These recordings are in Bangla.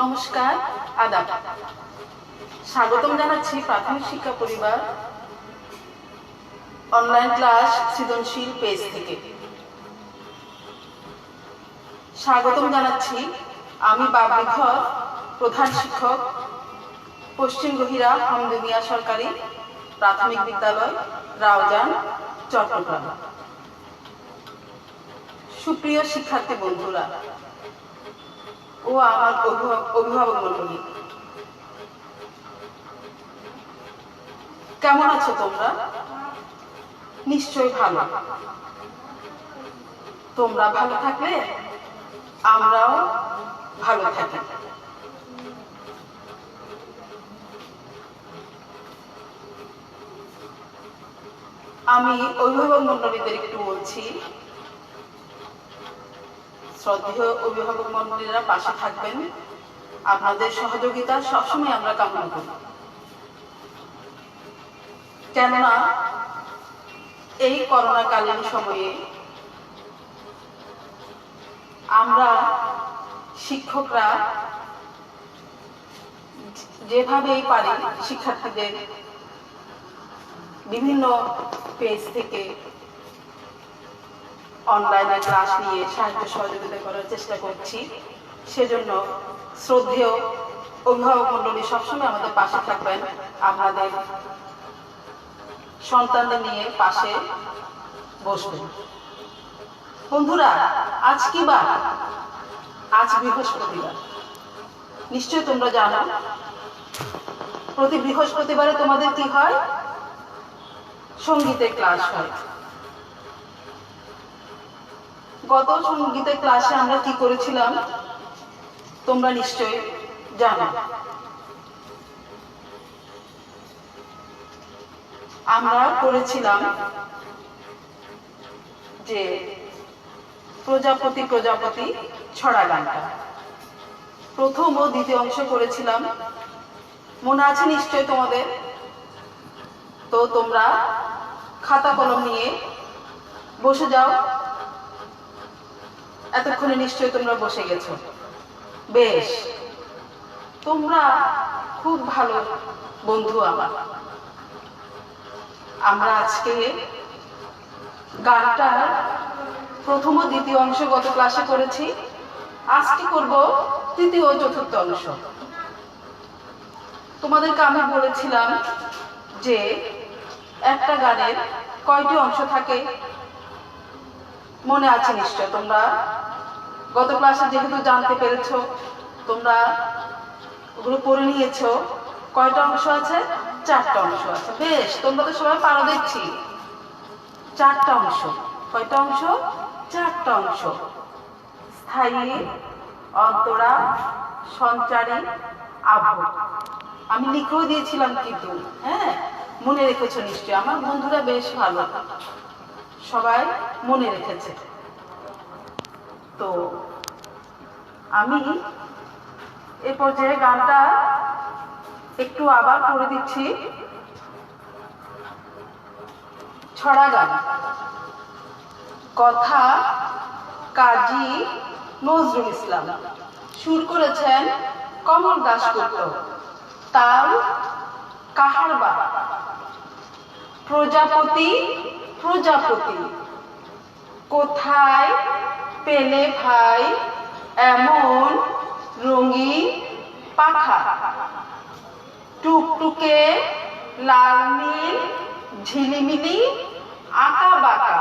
নমস্কার, আদাব। স্বাগতম জানাচ্ছি প্রাথমিক শিক্ষা পরিবার অনলাইন ক্লাস সৃজনশীল পেজ থেকে। স্বাগতম জানাচ্ছি আমি বাবলিঘর, প্রধান শিক্ষক, পশ্চিম গহিরা হামদুনিয়া সরকারি প্রাথমিক বিদ্যালয়, রাউজান, চট্টগ্রাম। সুপ্রিয় শিক্ষার্থী বন্ধুরা ও আমার অভিভাবক মণ্ডলী, কেমন আছো তোমরা? নিশ্চয়ই ভালো। তোমরা ভালো থাকলে আমরাও ভালো থাকি। আমি অভিভাবক মণ্ডলীদের একটু বলছি, শ্রদ্ধেয় অভিভাবক মণ্ডলীরা পাশে থাকবেন। আপনাদের সহযোগিতা সবসময় আমরা কামনা করি, কেননা এই করোনাকালীন সময়ে আমরা শিক্ষকরা যেভাবেই পারি শিক্ষার্থীদের বিভিন্ন পেজ থেকে অনলাইনে ক্লাস নিয়ে সাহায্য সহযোগিতা করার চেষ্টা করছি। সেজন্য শ্রদ্ধেয় অভিভাবক মণ্ডলী সবসময় আমাদের পাশে থাকবেন। আপনাদের সন্তানদের নিয়ে পাশে বসবেন। বন্ধুরা, আজ কি বার? আজ বৃহস্পতিবার। নিশ্চয় তোমরা জানো প্রতি বৃহস্পতিবারে তোমাদের কি হয়? সঙ্গীতের ক্লাস হয়। গত সঙ্গীতের ক্লাসে আমরা কি করেছিলাম তোমরা নিশ্চয় জানো। আমরা করেছিলাম যে প্রজাপতি প্রজাপতি ছড়া গানটা। প্রথম ও দ্বিতীয় অংশ করেছিলাম, মনে আছে নিশ্চয় তোমাদের? তো তোমরা খাতা কলম নিয়ে বসে যাও। এতক্ষণে নিশ্চয় তোমরা বসে গেছো। বেশ, তোমরা খুব ভালো বন্ধু আমার। আমরা আজকে গানটার প্রথম ও দ্বিতীয় অংশ গত ক্লাসে করেছি। আজকে করব তৃতীয় ও চতুর্থ অংশ। তোমাদেরকে আমি বলেছিলাম যে একটা গানের কয়টি অংশ থাকে মনে আছে নিশ্চয়? তোমরা গত ক্লাসে যেহেতু জানতে পেরেছো, তোমরা ওগুলো পড়ে নিয়েছো। কয়টা অংশ আছে? 4টা অংশ আছে। বেশ, তোমরা তো সবাই পারো দেখছি। 4টা অংশ। কয়টা অংশ? 4টা অংশ। স্থায়ী, অন্তরা, সঞ্চারী, আবহ। আমি লিখেও দিয়েছিলাম কিন্তু, হ্যাঁ, মনে রেখেছো নিশ্চয়। আমার বন্ধুরা বেশ ভালো, সবাই মনে রেখেছে। তো আমি এ পর্যায়ে গানটা একটু আবার করে দিচ্ছি। ছড়া গান, কথা কাজী নজরুল ইসলাম, সুর করেছেন কমল দাশগুপ্ত, তাল কাহারবা। প্রজাপতি প্রজাপতি কোথায় পেলে ভাই এমন রঙিন পাখা? টুকটুকে লাল নীল ঝিলিমিলি আঁকা বাঁকা,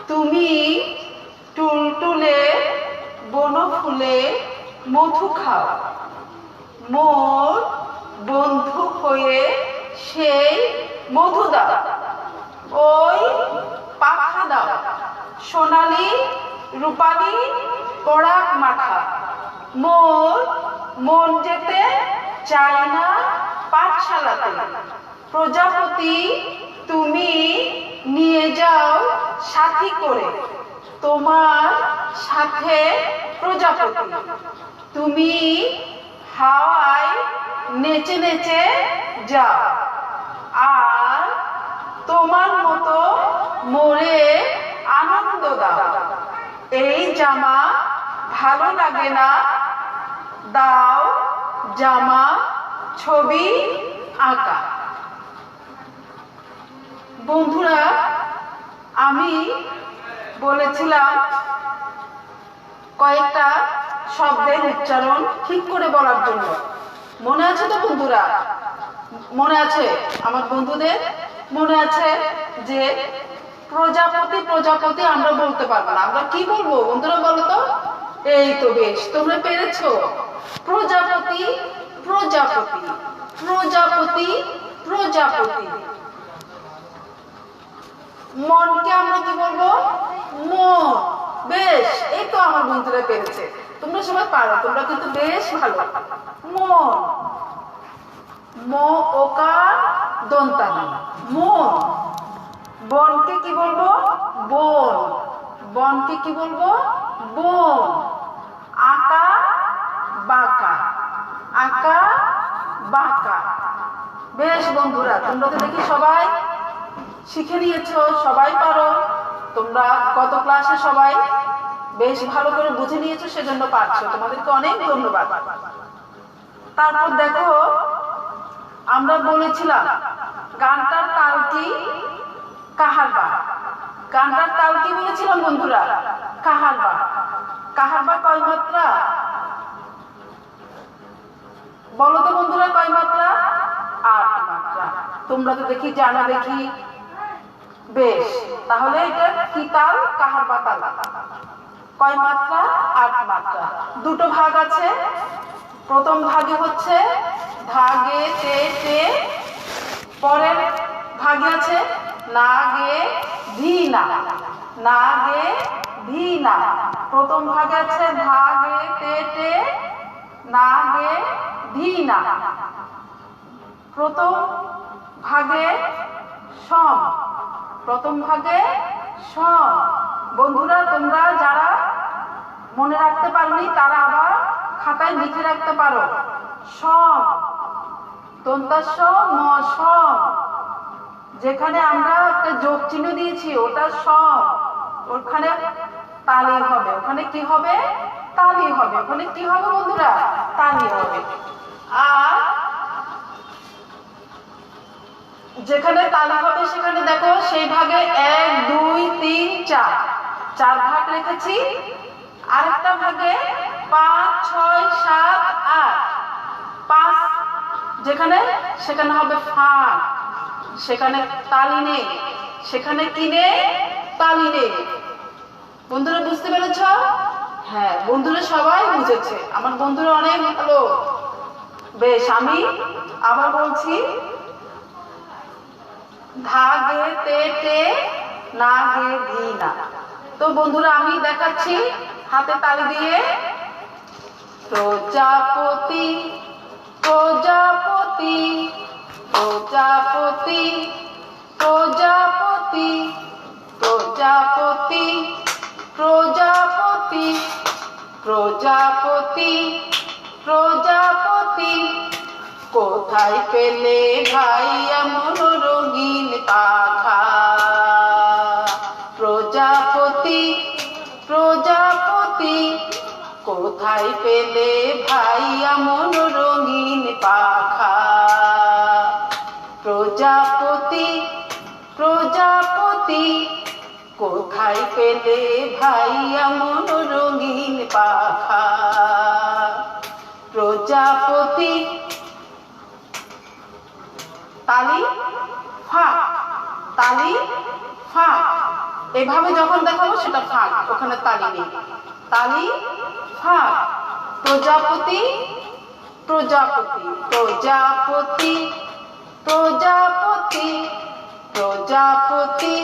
তুমি টুলটুলে বনফুলে মধু খাও। মোর বন্ধু হয়ে সেই মধু দাও, ওই পাখা দাও সোনালি রূপালি পরাগ মাখা। মোর মন যেতে চায় না পাঠশালাতে, প্রজাপতি তুমি নিয়ে যাও সাথী করে তোমার সাথে প্রজাপতি। তুমি হাওয়ায় নেচে নেচে যাও, আর তোমার মতো মোরে আনন্দ দাও। এই জামা ভালো লাগে না, দাও জামা ছবি আঁকা। বন্ধুরা, আমি বলেছিলাম কয়েকটা শব্দের উচ্চারণ ঠিক করে বলার জন্য। মনে আছে তো বন্ধুরা? মনে আছে? আমার বন্ধুদের মনে আছে যে প্রজাপতি প্রজাপতি আমরা বলতে পারবো না, আমরা কি বলবো বন্ধুরা বলো তো? এই তো বেশ, তোমরা পেরেছো। প্রজাপতি প্রজাপতি প্রজাপতি প্রজাপতি। মনকে আমরা কি বলবো? মন। বেশ, এই তো আমার বন্ধুরা পেরেছে। তোমরা সবাই পারো, তোমরা কিন্তু বেশ ভালো। মন, ম ওকার দন্তানি, মন। বনকে কি বলবো? বন। বনকে কি বলবো? বন। আঁকা বাঁকা, আঁকা বাঁকা। বেশ বন্ধুরা, তোমরা তো দেখি সবাই শিখে নিয়েছো, সবাই পারো। তোমরা গত ক্লাসে সবাই বেশ ভালো করে বুঝে নিয়েছো, সেজন্য পারছো। তোমাদেরকে অনেক ধন্যবাদ। তারপর দেখো, আমরা বলেছিলাম গানটার তাল কি? কাহারবা। গানটার তাল কি বলেছিলাম বন্ধুরা? কাহারবা। কাহারবা কয় মাত্রা বলো তো বন্ধুরা? কয় মাত্রা? 8 মাত্রা। তোমরা তো দেখি জানো দেখি। বেশ, তাহলে এটা কি তাল? কাহারবা তাল। কয় মাত্রা? 8 মাত্রা। দুটো ভাগ আছে। প্রথম ভাগে হচ্ছে ধাগে তে তে, পরের ভাগে আছে না গে ধি না, না গে ধি না। প্রথম ভাগে আছে ধাগে তে তে, না গে ধি না। প্রথম ভাগে সম, প্রথম ভাগে সম। বন্ধুরা, তোমরা যারা মনে রাখতে পারোনি তারা আবার খাতায় লিখে রাখতে পারো। সম, দন্তাস ম, সম। যেখানে আমরা একটা যোগ চিহ্ন দিয়েছি ওটা সম, ওখানে তালি হবে। ওখানে কি হবে? তালি হবে। ওখানে কি হবে বন্ধুরা? তালি হবে। আর যেখানে তালি হবে সেখানে দেখো সেই ভাগে 1 2 3 4, 4 ভাগ রেখেছি। আরেকটা ভাগে 5 6 7 8, 5 যেখানে সেখানে হবে ফাঁক, সেখানে তালি নেই। সেখানে কি নেই? তালি নেই। বন্ধুরা বুঝতে পেরেছ? হ্যাঁ, বন্ধুরা সবাই বুঝেছে। আমার বন্ধুরা অনেক ভালো। বেশ, আমি আবার বলছি ধাগে তে তে, না গে ধি না। তো বন্ধুরা আমি দেখাচ্ছি হাতে তালি দিয়ে। প্রজাপতি প্রজাপতি প্রজাপতি প্রজাপতি প্রজাপতি প্রজাপতি প্রজাপতি প্রজাপতি। কোথায় পেলে ভাই এমন রঙিন পাখা? প্রজাপতি প্রজাপতি। কোথায় পেলে ভাই এমন রঙিন পাখা? প্রজাপতি প্রজাপতি। কোথায় পেলে ভাই এমন রঙিন পাখা? প্রজাপতি। তালি ফাঁক, তালি ফাঁক। এভাবে যখন দেখাবো সেটা ফাঁক, ওখানে তালি নেই। তালি ফাঁক। প্রজাপতি প্রজাপতি প্রজাপতি প্রজাপতি প্রজাপতি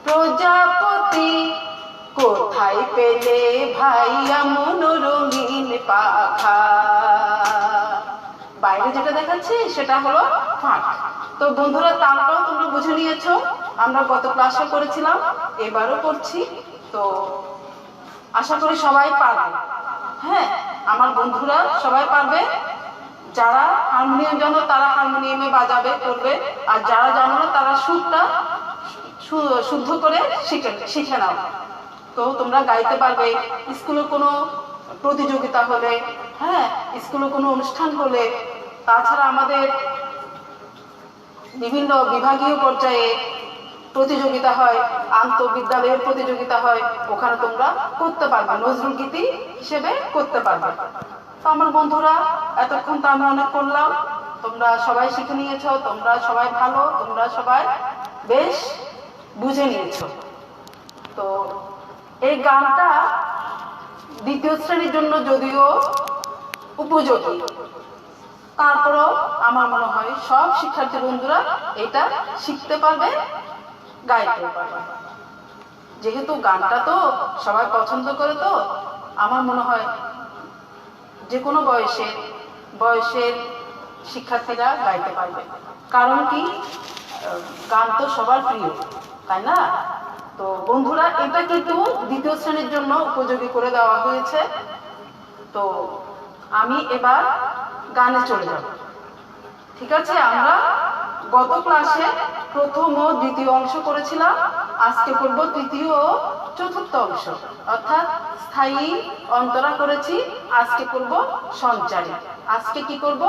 প্রজাপতি। কোথায় পেলে ভাই এমন রঙিন পাখা? বাইরে যেটা দেখাচ্ছি সেটা হলো ফাঁক। তো বন্ধুরা, তালটাও তোমরা বুঝে নিয়েছো। আমরা গত ক্লাসে করেছিলাম, এবারও করছি। তো আশা করি সবাই পারবে। হ্যাঁ, আমার বন্ধুরা সবাই পারবে। যারা হারমোনিয়াম জানো তারা হারমোনিয়ামে বাজাবে, করবে। আর যারা জানো না তারা সুরটা শুদ্ধ করে শিখে নাও। তো তোমরা গাইতে পারবে। স্কুলে কোনো প্রতিযোগিতা হলে হ্যাঁ, স্কুলে কোনো অনুষ্ঠান হলে, তাছাড়া আমাদের বিভিন্ন বিভাগীয় পর্যায়ে প্রতিযোগিতা হয়, আন্তঃবিদ্যালয়ের প্রতিযোগিতা হয়, ওখানে তোমরা করতে পারবে, নজরুল গীতি হিসেবে করতে পারবে। তো আমার বন্ধুরা, এতক্ষণ তো আমি অনেক করলাম, তোমরা সবাই শিখে নিয়েছো, তোমরা সবাই ভালো, তোমরা সবাই বেশ বুঝে নিয়েছো। তো এই গানটা দ্বিতীয় শ্রেণীর জন্য যদিও উপযোগী, তারপরও আমার মনে হয় সব শিক্ষার্থী বন্ধুরা এটা শিখতে পারবে, গাইতে পারবে। যেহেতু গানটা তো সবাই পছন্দ করে, তো আমার মনে হয় যে কোনো বয়সের শিক্ষার্থীরা গাইতে পারবে। কারণ কি, গান তো সবার প্রিয়, তাই না? তো বন্ধুরা, এটা কিন্তু দ্বিতীয় শ্রেণীর জন্য উপযোগী করে দেওয়া হয়েছে। তো আমি এবার গানে চলে যাব। ঠিক আছে, আমরা গত ক্লাসে প্রথম ও দ্বিতীয় অংশ করেছিলাম, আজকে করব তৃতীয় ও চতুর্থ অংশ, অর্থাৎ স্থায়ী অন্তরা করেছি, আজকে করব সঞ্চারী। আজকে কি করব?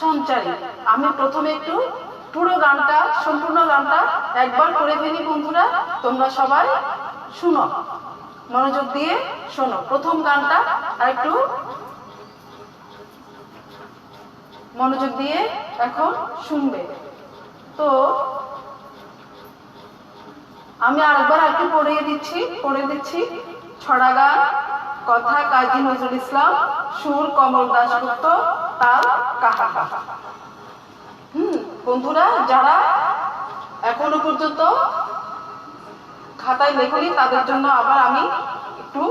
সঞ্চারী। আমি প্রথমে একটু পুরো গানটা, সম্পূর্ণ গানটা একবার করে ফেলি বন্ধুরা, তোমরা সবাই শুনো, মনোযোগ দিয়ে শোনো। প্রথম গানটা আর একটু মনোযোগ দিয়ে এখন শুনবে। তো আমি আরেকবার একটু পড়ে দিচ্ছি। ছড়া গান, কথা কাজী নজরুল ইসলাম, সুর কমল দাশগুপ্ত, তাল কাহা কাহা। বন্ধুরা, যারা এখনো পর্যন্ত খাতায় লেখনি, তাদের জন্য আবার আমি একটু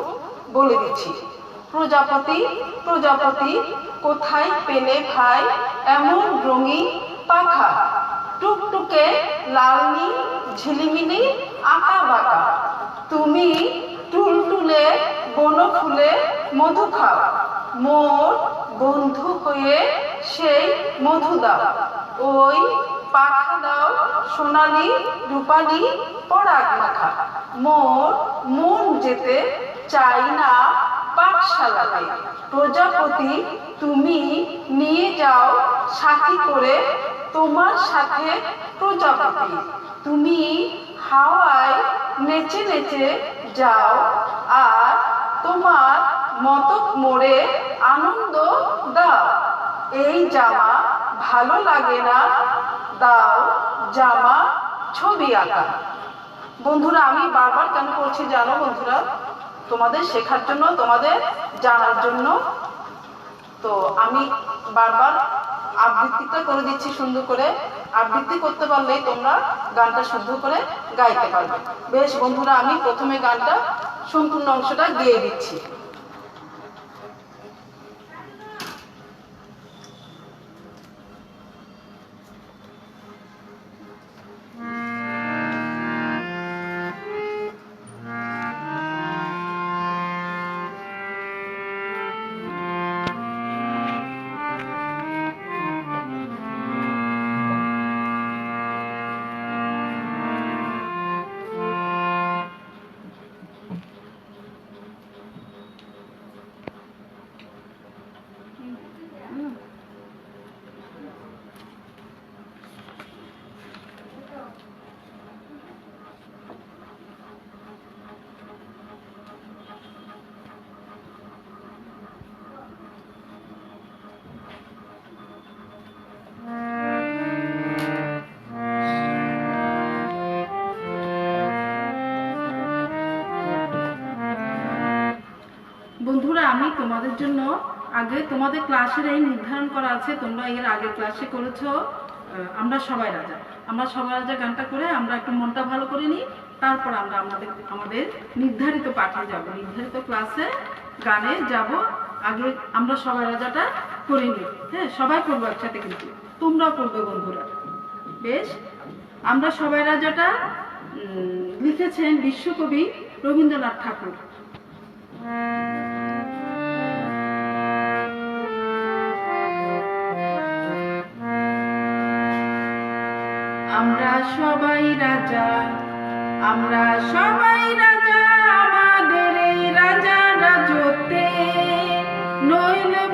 বলে দিচ্ছি। প্রজাপতি প্রজাপতি কোথায় পেলে ভাই এমন রঙিন পাখা, টুকটুকে লালনি ঝিলিমিলি আঁকা বাঁকা, তুমি টুলটুলে বনফুলে মধু খাও, মোর বন্ধু হয়ে সেই মধু দাও, ওই পাখা দাও সোনালি রূপালি পরাগ মাখা, মোর মন যেতে চাই না পাঠশালাতে, প্রজাপতি তুমি নিয়ে যাও সাথী করে তোমার সাথে প্রজাপতি, তুমি হাওয়ায় নেচে নেচে যাও, আর তোমার মতক মোড়ে আনন্দ দাও, এই জামা ভালো লাগে না, দাও জামা ছবি আঁকা। বন্ধুরা, আমি বারবার কেন করছি জানো বন্ধুরা? তোমাদের শেখার জন্য, তোমাদের জানার জন্য। তো আমি বারবার আবৃত্তিটা করে দিচ্ছি সুন্দর করে। আবৃত্তি করতে পারলেই তোমরা গানটা শুদ্ধ করে গাইতে পারবে। বেশ বন্ধুরা, আমি প্রথমে গানটা সম্পূর্ণ অংশটা গেয়ে দিচ্ছি। বন্ধুরা, আমি তোমাদের জন্য আগে তোমাদের ক্লাসের এই নির্ধারণ করা আছে, তোমরা এর আগের ক্লাসে করেছো আমরা সবাই রাজা। আমরা সবাই রাজা গানটা করে আমরা একটু মনটা ভালো করে নিই, তারপর আমরা আমাদের নির্ধারিত পাঠে যাব, নির্ধারিত ক্লাসে গানে যাব। আগে আমরা সবাই রাজাটা করে নিই। হ্যাঁ, সবাই করবো একসাথে, কিন্তু তোমরাও করবে বন্ধুরা। বেশ, আমরা সবাই রাজাটা লিখেছেন বিশ্বকবি রবীন্দ্রনাথ ঠাকুর। আমরা সবাই রাজা, আমরা সবাই রাজা, আমাদের এই রাজা রাজত্বে নইলে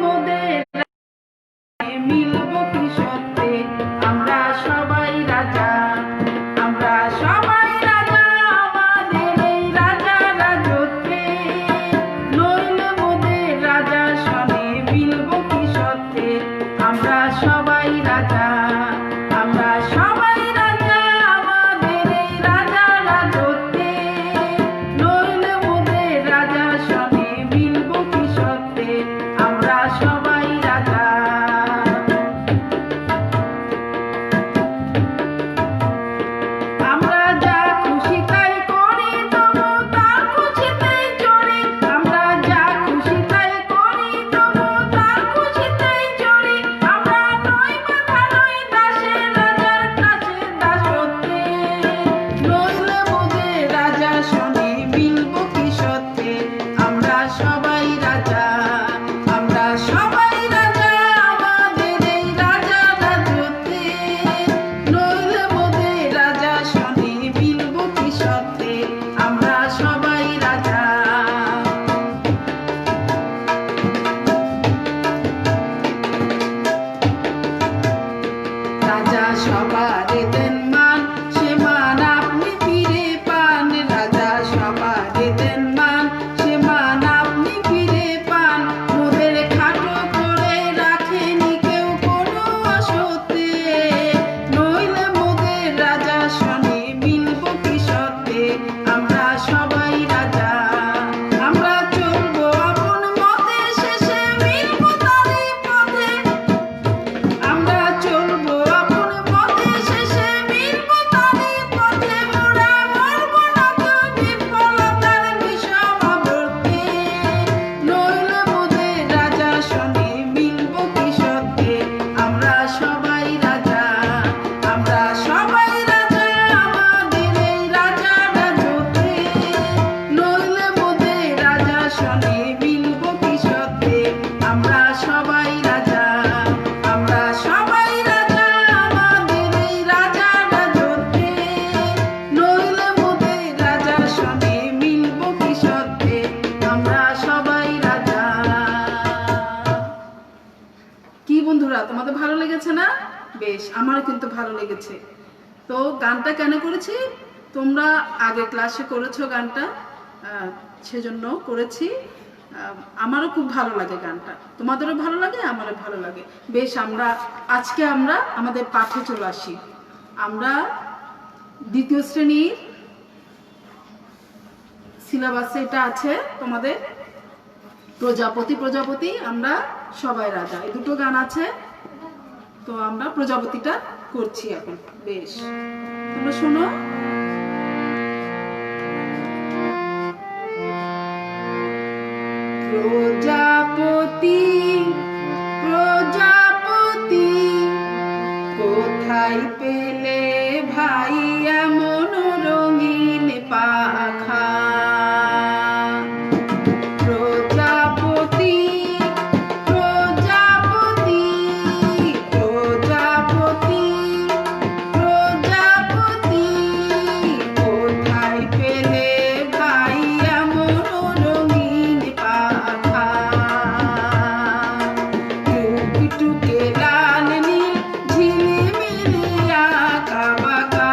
তোমাদের ভালো লেগেছে না? বেশ, আমারও কিন্তু ভালো লেগেছে। তো গানটা কেন করেছি, তোমরা আগে ক্লাসে করেছো গানটা, সেজন্য করেছি। আমারও খুব ভালো লাগে গানটা, তোমাদেরও ভালো লাগে, আমারও ভালো লাগে। বেশ, আজকে আমরা আমাদের পাঠে চলে আসি। আমরা দ্বিতীয় শ্রেণীর সিলেবাসে এটা আছে তোমাদের, প্রজাপতি প্রজাপতি আমরা সবাই রাজা, এই দুটো গান আছে। তো আমরা প্রজাপতিটা করছি এখন। বেশ, তোমরা শোনো। প্রজাপতি প্রজাপতি কোথায় পেলে ভাই এমন রঙিন পাখা? প্রজাপতি প্রজাপতি প্রজাপতি প্রজাপতি কোথায় পেলে ভাই এমন রঙিন পাখা? টুকটুকে লাল নীল ঝিলিমিলি আঁকা বাঁকা,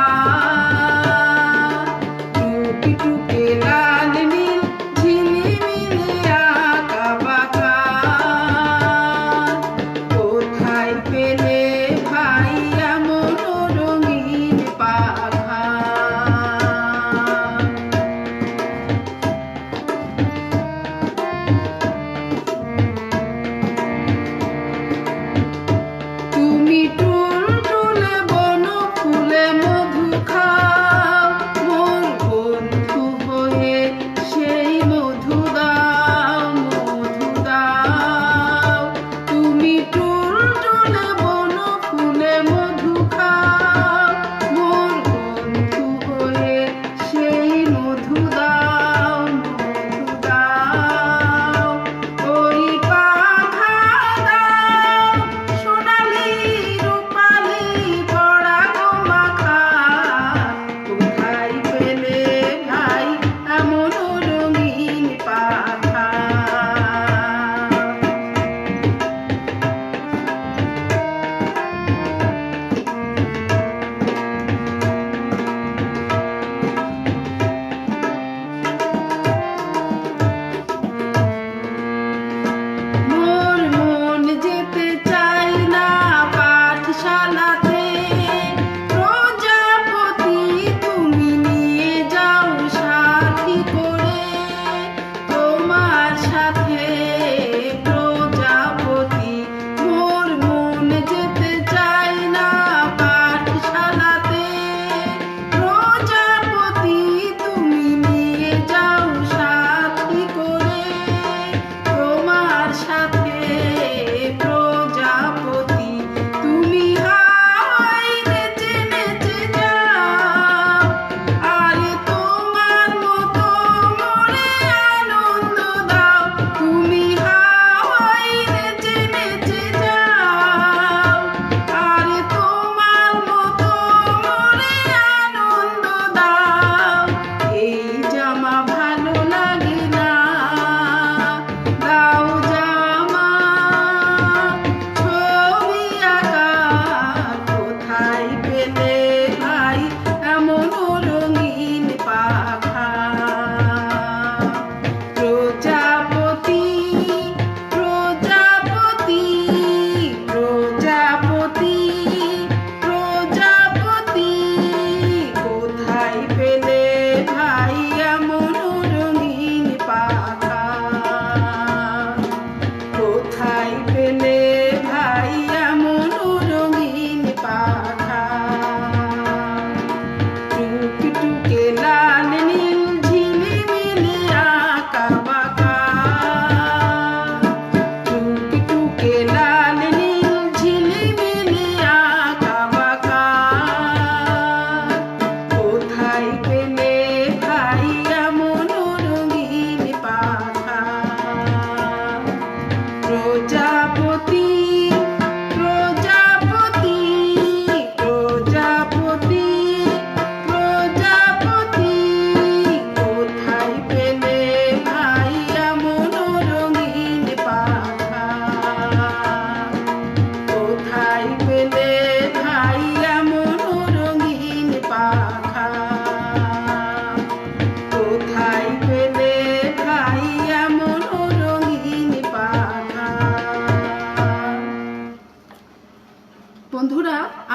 টুকটুকে লাল নীল ঝিলিমিলি আঁকা বাঁকা, কোথায় পেলে ভাই এমন রঙিন পাখা? তুমি টুলটুলে বন ফুলে মধু খাও, মোর বন্ধু হয়ে সেই মধু দাও, মধু দাও। তুমি টুলটুলে বন ফুলে মধু খাও, মোর বন্ধু হয়ে সেই মধু দাও, মধু দাও। ওই পাখা দাও সোনালি রূপালি পরাগো মাখা, কোথায় পেলে ভাই এমন রঙিন পাখা? মোর মন যেতে চাই না পাঠশালাতে, প্রজাপতি তুমি নিয়ে যাও সাথী করে, তোমার সাথে প্রজাপতি। মোর মন যেতে চাই না পাঠশালাতে, প্রজাপতি তুমি নিয়ে যাও সাথী করে, তোমার সাথে প্রজাপতি। তুমি হাওয়ায় নেচে নেচে যাও, আরে তোমার মতো মনে আনন্দ দাও।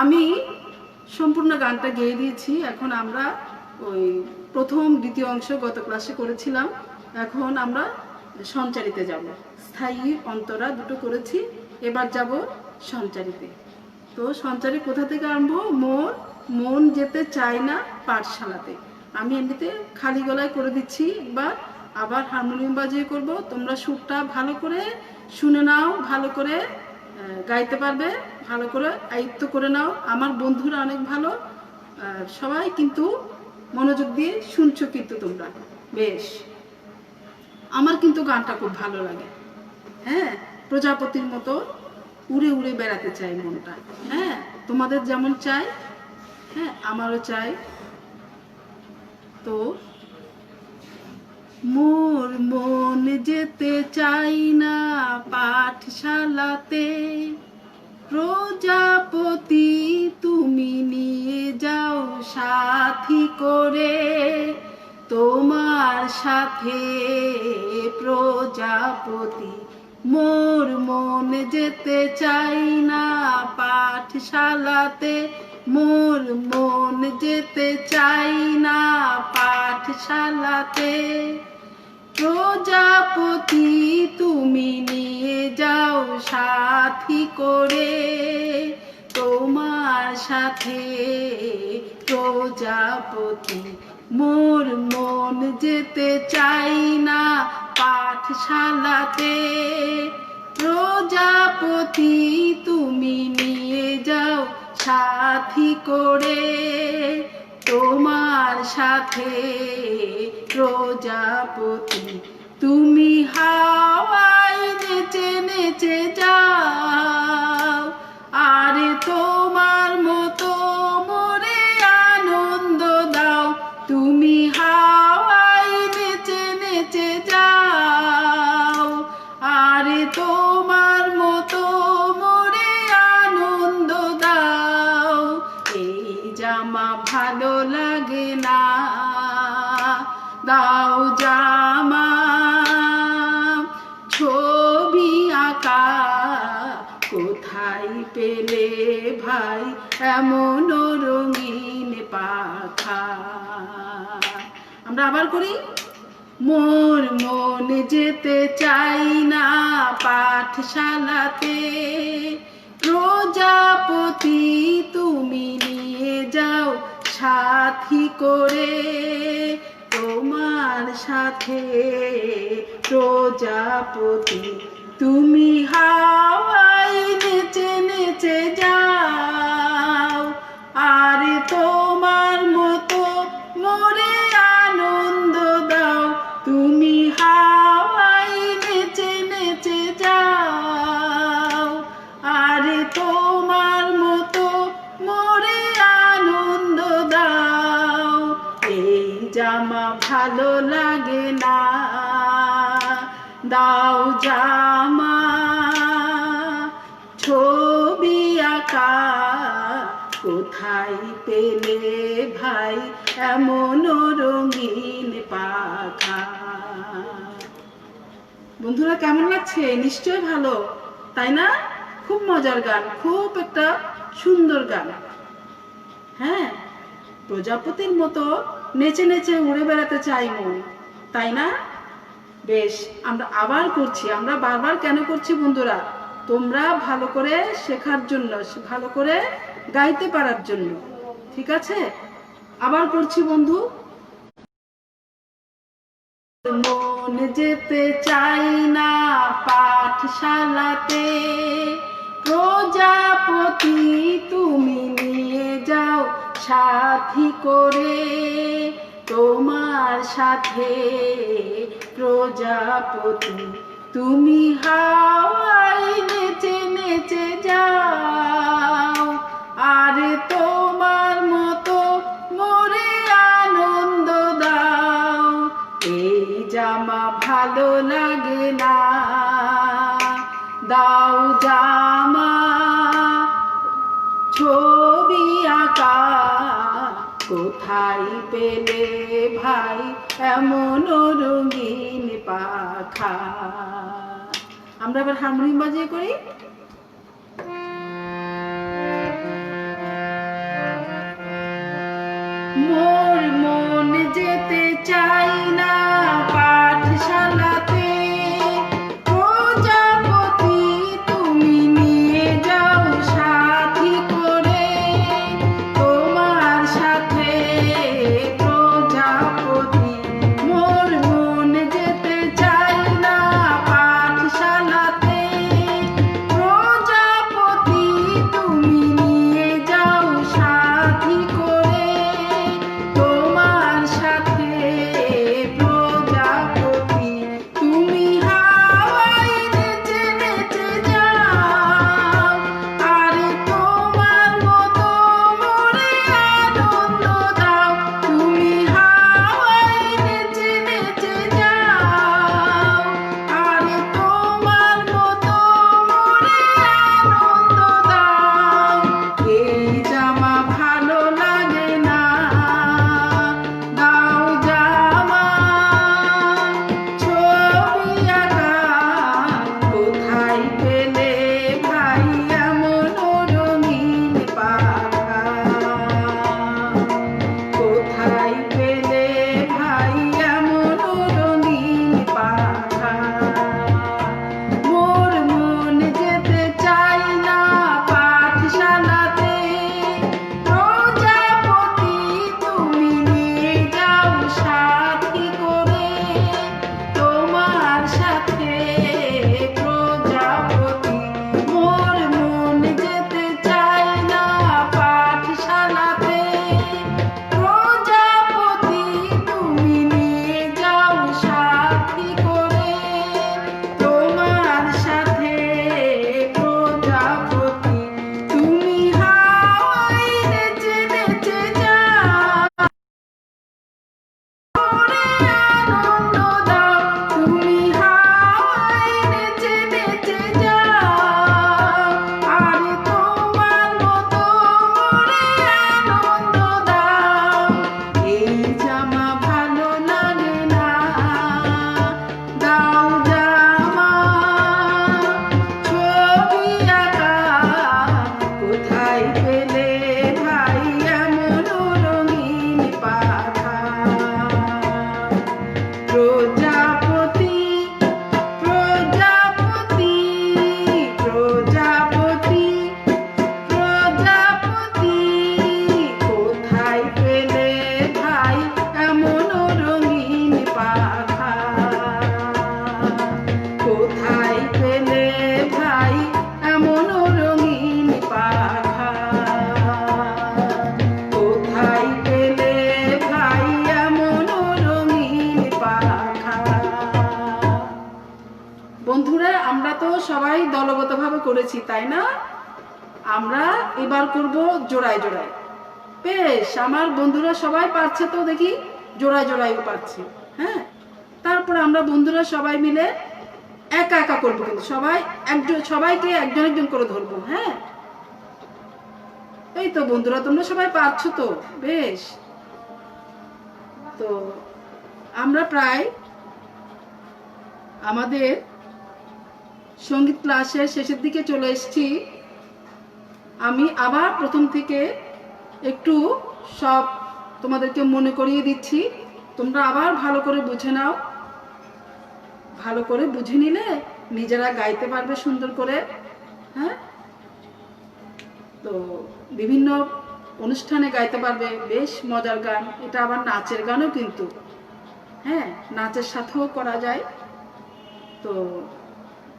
আমি সম্পূর্ণ গানটা গেয়ে দিয়েছি। এখন আমরা ওই প্রথম দ্বিতীয় অংশ গত ক্লাসে করেছিলাম, এখন আমরা সঞ্চারিতে যাব। স্থায়ী অন্তরা দুটো করেছি, এবার যাব সঞ্চারিতে। তো সঞ্চারি কোথা থেকে আরম্ভ? মোর মন যেতে চায় না পাঠশালাতে। আমি এমনিতে খালি গলায় করে দিচ্ছি একবার, আবার হারমোনিয়াম বাজিয়ে করব। তোমরা সুরটা ভালো করে শুনে নাও, ভালো করে গাইতে পারবে, ভালো করে আয়ত্ত করে নাও। আমার বন্ধুরা অনেক ভালো, সবাই কিন্তু মনোযোগ দিয়ে শুনছো কিন্তু তোমরা বেশ। আমার কিন্তু গানটা খুব ভালো লাগে। হ্যাঁ, প্রজাপতির মতো উড়ে উড়ে বেড়াতে চাই মনটা। হ্যাঁ, তোমাদের যেমন চাই, হ্যাঁ আমারও চাই। তো মোর মন যেতে চাই না পাঠশালাতে, প্রজাপতি তুমি নিয়ে যাও সাথী করে, তোমার সাথে প্রজাপতি। মোর মন যেতে চাই না পাঠশালাতে, মোর মন যেতে চাই না পাঠশালাতে, প্রজাপতি তুমি নিয়ে যাও সাথী করে, তোমার সাথে প্রজাপতি। মোর মন যেতে চাই না পাঠশালাতে, প্রজাপতি তুমি নিয়ে যাও সাথী করে, তোমার সাথে প্রজাপতি। তুমি হাওয়ায় নেচে নেচে যাও, আরে তোমার মতো মোরে আনন্দ দাও। তুমি হাওয়ায় নেচে নেচে যাও, আরে তোমার মতো মোরে আনন্দ দাও। এই জামা ভালো লাগে না, দাও জামা। ছবি আঁকা কোথায় পেলে ভাই এমন রঙিন পাখা? আমরা আবার করি। মোর মন যেতে চাই না পাঠশালাতে, প্রজাপতি তুমি নিয়ে যাও সাথী করে, তোমার সাথে প্রজাপতি। তুমি হাওয়ায় নেচে নেচে যাও, আরে তোমার মতো মোরে আনন্দ দাও। তুমি হাওয়ায় নেচে নেচে যাও, আরে তোমার মতো মোরে আনন্দ দাও। এই জামা ভালো লাগে না, দাও জামা। ছবি আঁকা কোথায় পেলে ভাই এমন রঙিন পাখা? বন্ধুরা কেমন লাগছে? নিশ্চয় ভালো, তাই না? খুব মজার গান, খুব একটা সুন্দর গান। হ্যাঁ, প্রজাপতির মতো নেচে নেচে উড়ে বেড়াতে চাই মন, তাই না? বেশ, আমরা আবার করছি। আমরা বারবার কেন করছি বন্ধুরা? তোমরা ভালো করে শেখার জন্য, ভালো করে গাইতে পারার জন্য। ঠিক আছে, আবার করছি বন্ধু। মন যেতে চাই না পাঠশালাতে, প্রজাপতি তুমি নিয়ে যাও সাথী করে, তোমার সাথে প্রজাপতি। তুমি হাওয়ায় নেচে নেচে যাও, আরে তোমার মতো মোরে আনন্দ দাও। এই জামা ভালো লাগে না, দাও জামা। ছবি আঁকা কোথায় পেলে ভাই এমন রঙিন পাখা? আমরা এবার হারমোনিয়াম বাজিয়ে করি। মোর মন যেতে চাই না পাঠশালাতে, প্রজাপতি তুমি নিয়ে যাও সাথী করে, তোমার সাথে প্রজাপতি। মোর মন যেতে চাই না পাঠশালাতে, প্রজাপতি তুমি নিয়ে যাও সাথী করে, তোমার সাথে প্রজাপতি। তুমি হাওয়ায় নেচে নেচে যাও, আরে তোমার মতো মোরে আনন্দ দাও। তুমি হাওয়ায় নেচে নেচে যাও, আরে তোমার মতো মোরে আনন্দ দাও। এই জামা ভালো লাগে না, দাও জামা। ছবি আঁকা কোথায় পেলে ভাই এমন রঙিন পাখা, কোথায় পেলে ভাই এমন রঙিন পাখা। মোর মন যেতে চাই না পাঠশালাতে, প্রজাপতি তুমি নিয়ে যাও সাথী করে, তোমার সাথে প্রজাপতি। মোর মন যেতে চাই না পাঠশালাতে, প্রজাপতি তুমি নিয়ে যাও সাথী করে, তোমার সাথে প্রজাপতি। তুমি হাওয়ায় নেচে নেচে যাও, মোরে আনন্দ দাও। তুমি হাওয়ায় নেচে নেচে যাও, আরে তোমার মতো মোরে আনন্দ দাও। এই জামা ভালো লাগে না, দাও জামা। ছবি আঁকা কোথায় পেলে ভাই এমন রঙিন পাখা। প্রজাপতি প্রজাপতি প্রজাপতি প্রজাপতি, কোথায় পেলে ভাই এমন রঙিন পাখা, কোথায় পেলে ভাই এমন রঙিন পাখা, কোথায় পেলে ভাই এমন রঙিন পাখা। বন্ধুরা, আমরা তো সবাই দলগতভাবে করেছি, তাই না? আমরা এবার করব জোড়ায় জোড়ায়। বেশ, আমার বন্ধুরা সবাই পারছে তো, দেখি জোড়ায় জোড়ায় পারছে। হ্যাঁ, তারপর আমরা বন্ধুরা সবাই মিলে একা একা করবো, কিন্তু সবাইকে একজন একজন করে ধরবো। হ্যাঁ, এই তো বন্ধুরা, তোমরা সবাই পারছো তো। বেশ, তো আমরা প্রায় আমাদের সঙ্গীত ক্লাসের শেষের দিকে চলে এসেছি। আমি আবার প্রথম থেকে একটু সব তোমাদেরকে মনে করিয়ে দিচ্ছি, তোমরা আবার ভালো করে বুঝে নাও। ভালো করে বুঝে নিলে নিজেরা গাইতে পারবে সুন্দর করে। হ্যাঁ, তো বিভিন্ন অনুষ্ঠানে গাইতে পারবে, বেশ মজার গান। এটা আবার নাচের গানও কিন্তু। হ্যাঁ, নাচের সাথেও করা যায়। তো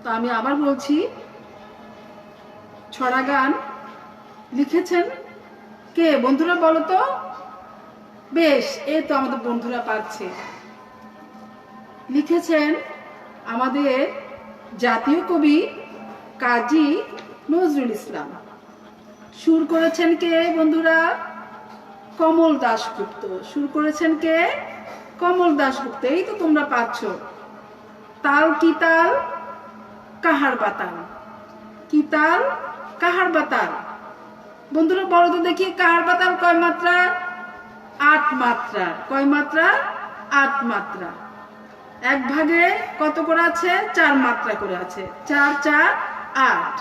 তো আমি আবার বলছি, ছড়া গান লিখেছেন কে বন্ধুরা বলো তো? বেশ, এই তো আমাদের বন্ধুরা পারছে। লিখেছেন আমাদের জাতীয় কবি কাজী নজরুল ইসলাম। সুর করেছেন কে বন্ধুরা? কমল দাশগুপ্ত। সুর করেছেন কে? কমল দাশগুপ্ত। এই তো তোমরা পাচ্ছ। তাল কি তাল? কাহার বাতাল। কি তাল? কাহার বাতাল। বন্ধুরা বলো তো দেখি, কাহার বাতাল কয় মাত্রা? 8 মাত্রা। কয় মাত্রা? 8 মাত্রা। এক ভাগে কত করে আছে? 4 মাত্রা করে আছে। 4 4 8।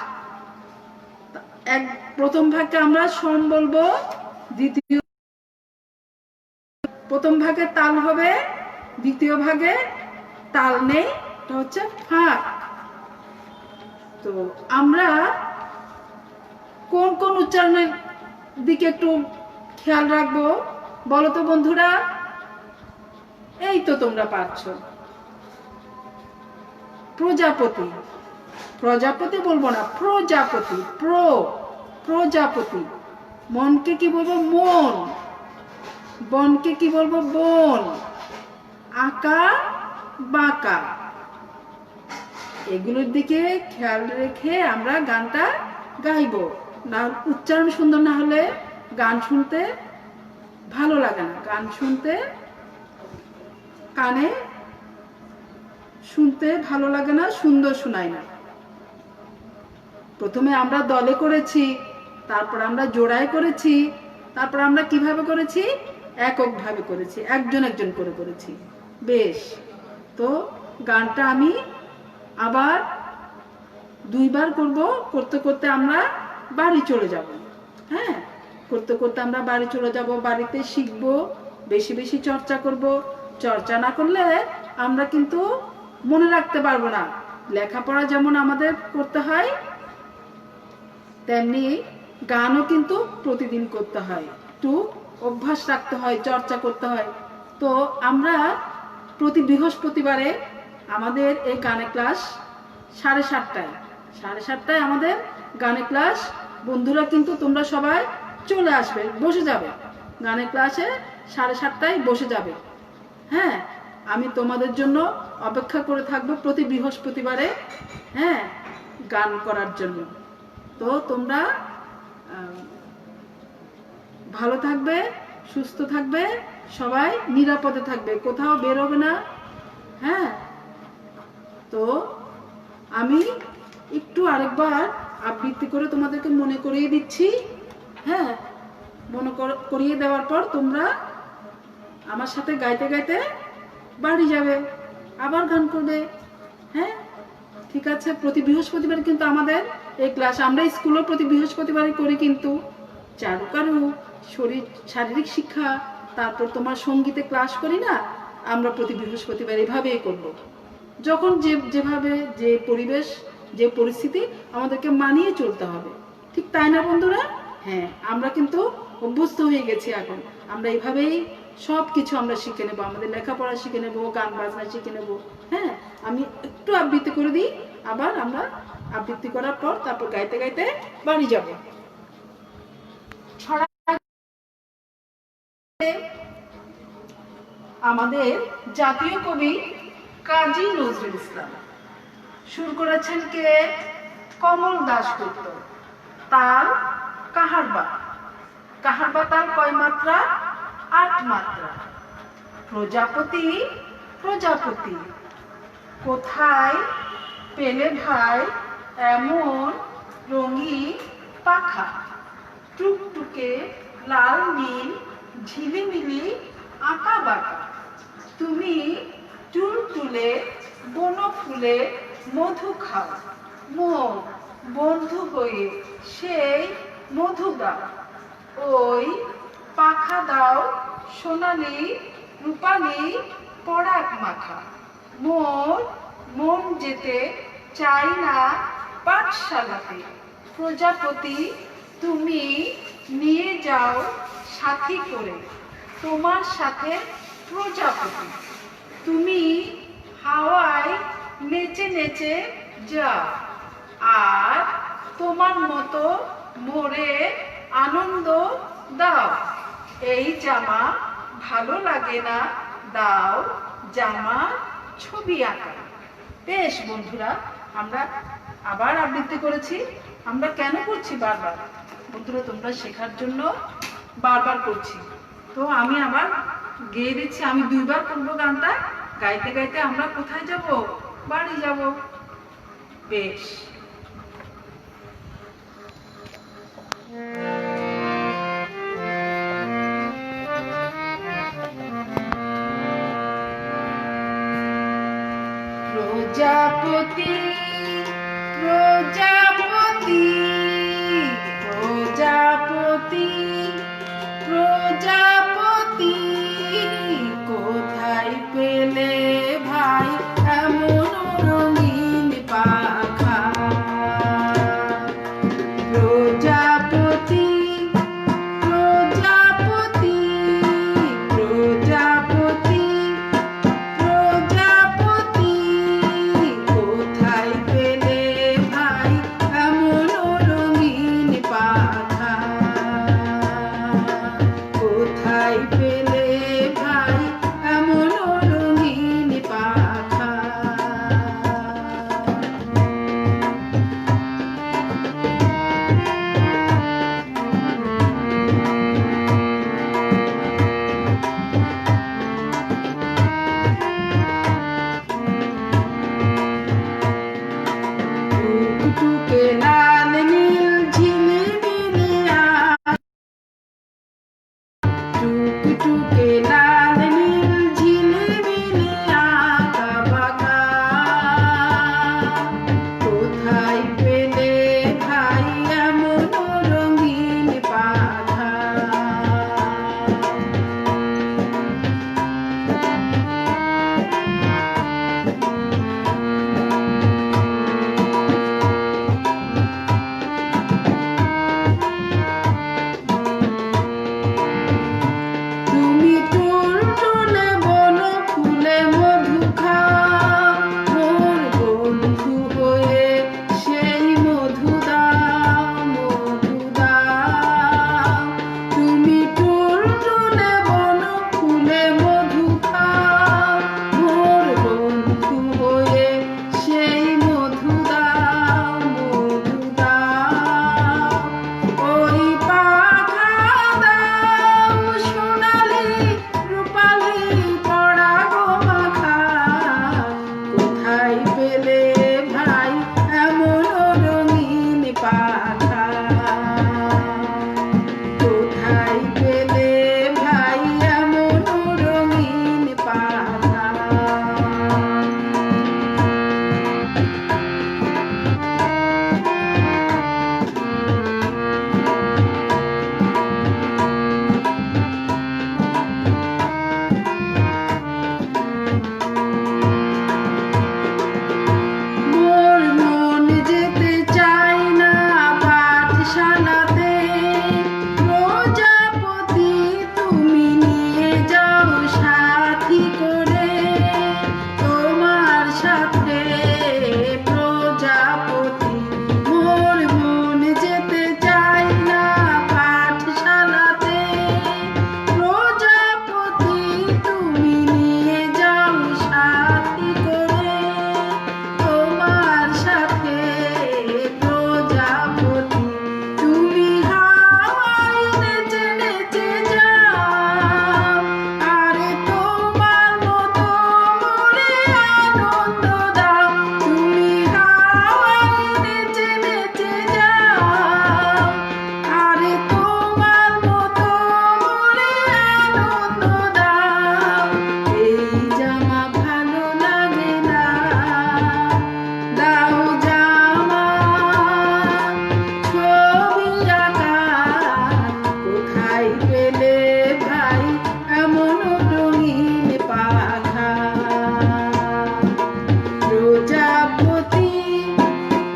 প্রথম ভাগকে আমরা সম বলবো, দ্বিতীয় প্রথম ভাগে তাল হবে, দ্বিতীয় ভাগে তাল নেই, এটা হচ্ছে ফাঁক। তো আমরা কোন কোন উচ্চারণের দিকে একটু খেয়াল রাখবো বলো তো বন্ধুরা? এই তো তোমরা পারছো। প্রজাপতি, প্রজাপতি বলবো না, প্রজাপতি, প্রজাপতি। মনকে কি বলবো? মন। বনকে কি বলবো? বন। আঁকা বাঁকা, এগুলোর দিকে খেয়াল রেখে আমরা গানটা গাইবো। না উচ্চারণ সুন্দর না হলে গান শুনতে ভালো লাগে না, গান শুনতে কানে শুনতে ভালো লাগে না, সুন্দর শোনায় না। প্রথমে আমরা দলে করেছি, তারপর আমরা জোড়ায় করেছি, তারপর আমরা কিভাবে করেছি? এককভাবে করেছি, একজন একজন করে করেছি। বেশ, তো গানটা আমি আবার দুইবার করব, করতে করতে আমরা বাড়ি চলে যাব। হ্যাঁ, করতে করতে আমরা বাড়ি চলে যাব, বাড়িতে শিখবো, বেশি বেশি চর্চা করব। চর্চা না করলে আমরা কিন্তু মনে রাখতে পারবো না। লেখাপড়া যেমন আমাদের করতে হয়, তেমনি গানও কিন্তু প্রতিদিন করতে হয়, একটু অভ্যাস রাখতে হয়, চর্চা করতে হয়। তো আমরা প্রতি বৃহস্পতিবারে আমাদের এই গানের ক্লাস 7:30টায়, 7:30টায় আমাদের গানের ক্লাস। বন্ধুরা কিন্তু তোমরা সবাই চলে আসবে, বসে যাবে, গানের ক্লাসে 7:30টায় বসে যাবে। হ্যাঁ, আমি তোমাদের জন্য অপেক্ষা করে থাকবো প্রতি বৃহস্পতিবারে, হ্যাঁ, গান করার জন্য। তো তোমরা ভালো থাকবে, সুস্থ থাকবে, সবাই নিরাপদে থাকবে, কোথাও বেরোবে না। হ্যাঁ, তো আমি একটু আরেকবার আবৃত্তি করে তোমাদেরকে মনে করিয়ে দিচ্ছি। হ্যাঁ, মনে করিয়ে দেওয়ার পর তোমরা আমার সাথে গাইতে গাইতে বাড়ি যাবে, আবার গান করবে। হ্যাঁ, ঠিক আছে। প্রতি বৃহস্পতিবার কিন্তু আমাদের এই ক্লাস, আমরা স্কুলেও প্রতি বৃহস্পতিবারই করি, কিন্তু চারুকারু, শারীরিক শিক্ষা, তারপর তোমার সঙ্গীতে ক্লাস করি না, আমরা প্রতি বৃহস্পতিবার এভাবেই করব। যখন যেভাবে যে পরিবেশ, যে পরিস্থিতি, আমাদেরকে মানিয়ে চলতে হবে, ঠিক তাই না বন্ধুরা? হ্যাঁ, আমরা কিন্তু অভ্যস্ত হয়ে গেছি এখন, আমরা এইভাবেই সব কিছু আমরা শিখে নেবো, আমাদের লেখাপড়া শিখে নেবো, গান বাজনা শিখে নেবো। হ্যাঁ, আমি একটু আবৃত্তি করে দিই, আবার আমরা আবৃত্তি করার পর তারপর গাইতে গাইতে বাড়ি যাব। আমাদের জাতীয় কবি কাজী নজরুল ইসলাম, সুর করেছেন কে? কমল দাশগুপ্ত। তাল কাহারবা, কাহারবা তাল কয় মাত্রা? 8 মাত্রা। প্রজাপতি, প্রজাপতি, কোথায় পেলে ভাই এমন রঙিন পাখা? টুকটুকে লাল নীল ঝিলিমিলি আঁকা বাঁকা, তুমি চুল তুলে বন ফুলে মধু খাও, মন বন্ধু হয়ে সেই মধু দাও, ওই পাখা দাও সোনালি রূপালি পরাগ মাখা, মোর মন যেতে চাই না পাঠশালাতে, প্রজাপতি তুমি নিয়ে যাও সাথী করে, তোমার সাথে প্রজাপতি, তুমি হাওয়ায় নেচে নেচে যাও, আর তোমার মতো মোরে আনন্দ দাও, এই জামা ভালো লাগে না, দাও জামা ছবি আঁকা। বেশ বন্ধুরা, আমরা আবার আবৃত্তি করেছি। আমরা কেন করছি বারবার? বন্ধুরা, তোমরা শেখার জন্য বারবার করছি। তো আমি আবার গেয়ে দিচ্ছি, আমি 2বার করবো গানটা, গাইতে গাইতে আমরা কোথায় যাব? বাড়ি যাব। বেশ, প্রজাপতি, প্রজাপতি, প্রজাপতি, প্রজাপতি, টুকটুকে লাল নীল ঝিলিমিলি আকাশ, টুকটুকে লাল নীল ঝিলিমিলি আকাশ, কোথায় পেলে ভাই এমন রঙিন পাখা? তুমি টুলটুলে বন ফুলে মধু খাও, মোর বন্ধু হয়ে সেই মধু দাও, মধু দাও। তুমি টুলটুলে বন ফুলে মধু খাও, মোর বন্ধু হয়ে সেই মধু দাও, মধু দাও। ওই পাখা দাও সোনালি রূপালি পরাগো মাখা, কোথায় পেলে ভাই এমন রঙিন পাখা? কোথায় পেলে ভাই এমন রঙিন পাখা? মোর মন যেতে চায় না পাঠশালাতে, প্রজাপতি তুমি নিয়ে যাও সাথী করে, তোমার সাথে প্রজাপতি। মোর মন যেতে চায় না পাঠশালাতে, প্রজাপতি তুমি নিয়ে যাও সাথী করে, তোমার সাথে প্রজাপতি। তুমি হাওয়ায় নেচে নেচে যাও, আরে তোমার মতো মোরে আনন্দ দাও। তুমি হাওয়ায় নেচে নেচে যাও, আরে তোমার মতো মোরে আনন্দ দাও। এই জামা ভালো লাগে না, দাও জামা ছবি আঁকা, কোথায় পেলে ভাই এমন রঙিন পাখা? প্রজাপতি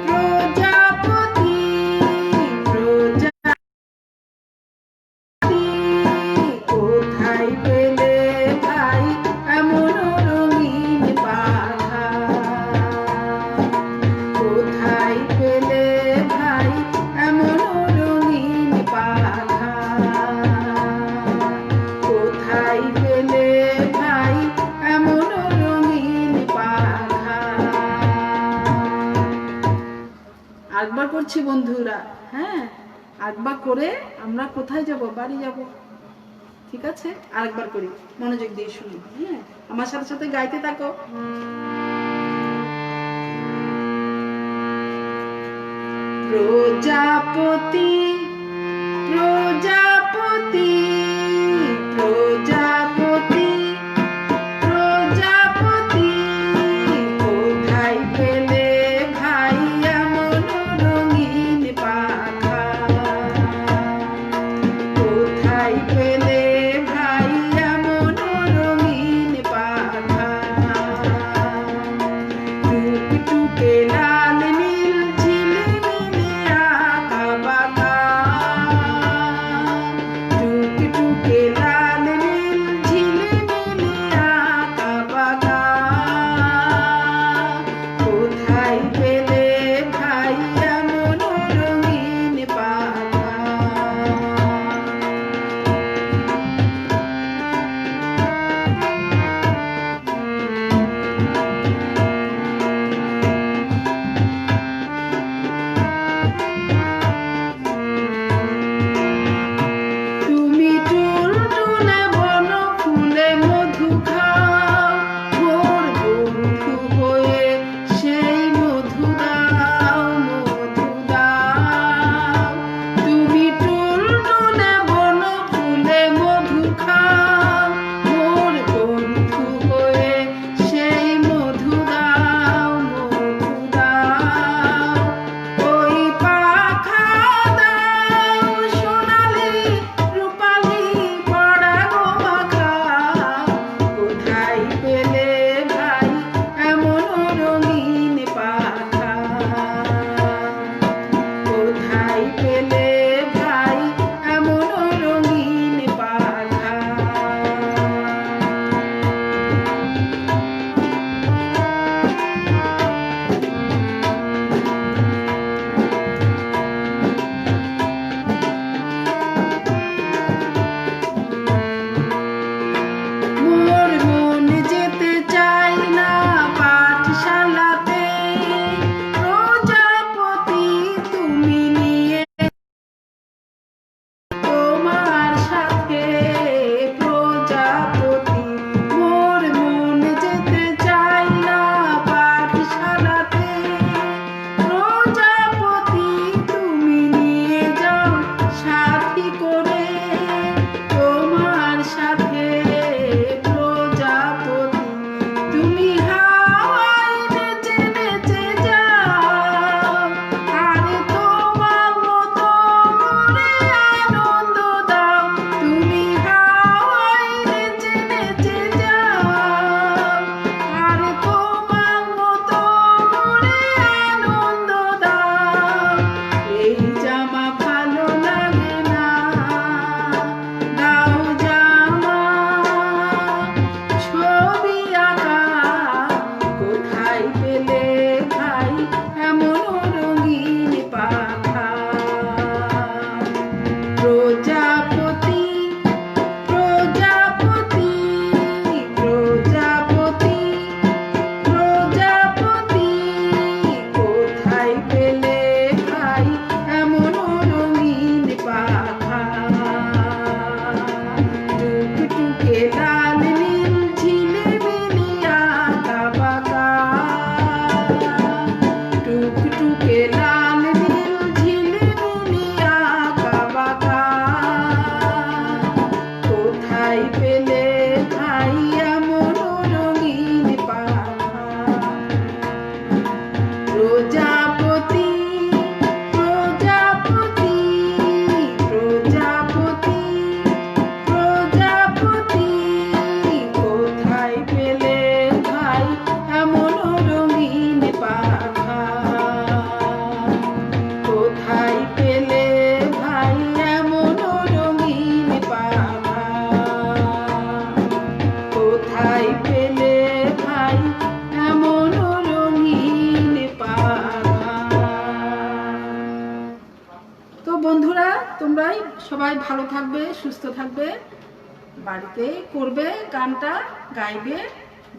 প্রজাপতি প্রজাপতি, কোথায় পেলে ভাই এমন রঙিন পাখা? কোথায় পেলে ভাই এমন রঙিন পাখা? কোথায় পেলে ভাই এমন রঙিন পাখা? আরেকবার করছি বন্ধুরা, হ্যাঁ আরেকবার করে আমরা কোথায় যাব? বাড়ি যাব, ঠিক আছে? আরেকবার করি, মনোযোগ দিয়ে শুনি, হ্যাঁ আমার সাথে সাথে গাইতে থাকো। প্রজাপতি প্রজাপতি প্রজাপতি প্রজাপতি, কোথায় পেলে ভাই এমন রঙিন পাখা? কোথায় পেলে ভাই এমন রঙিন পাখা? টুকটুকে লাল নীল ঝিলিমিলি আঁকা বাঁকা, টুকটুকে লাল নীল ঝিলিমিলি আঁকা বাঁকা, কোথায় পেলে ভাই এমন রঙিন পাখা? প্রজাপতি প্রজাপতি প্রজাপতি প্রজাপতি কোথায় পেলে ভাই এমন রঙিন পাখা কোথায় পেলে ভাই এমন রঙিন পাখা কোথায় পেলে ভাই এমন রঙিন পাখা। তো বন্ধুরা, তোমরাই সবাই ভালো থাকবে, সুস্থ থাকবে, বাড়িতে করবে, গানটা গাইবে।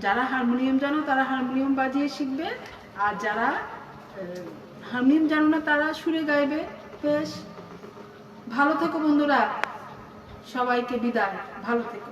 যারা হারমোনিয়াম জানো তারা হারমোনিয়াম বাজিয়ে শিখবে, আর যারা হারমোনিয়াম জানো না তারা সুরে গাইবে। বেশ ভালো থেকো বন্ধুরা, সবাইকে বিদায়, ভালো থেকো।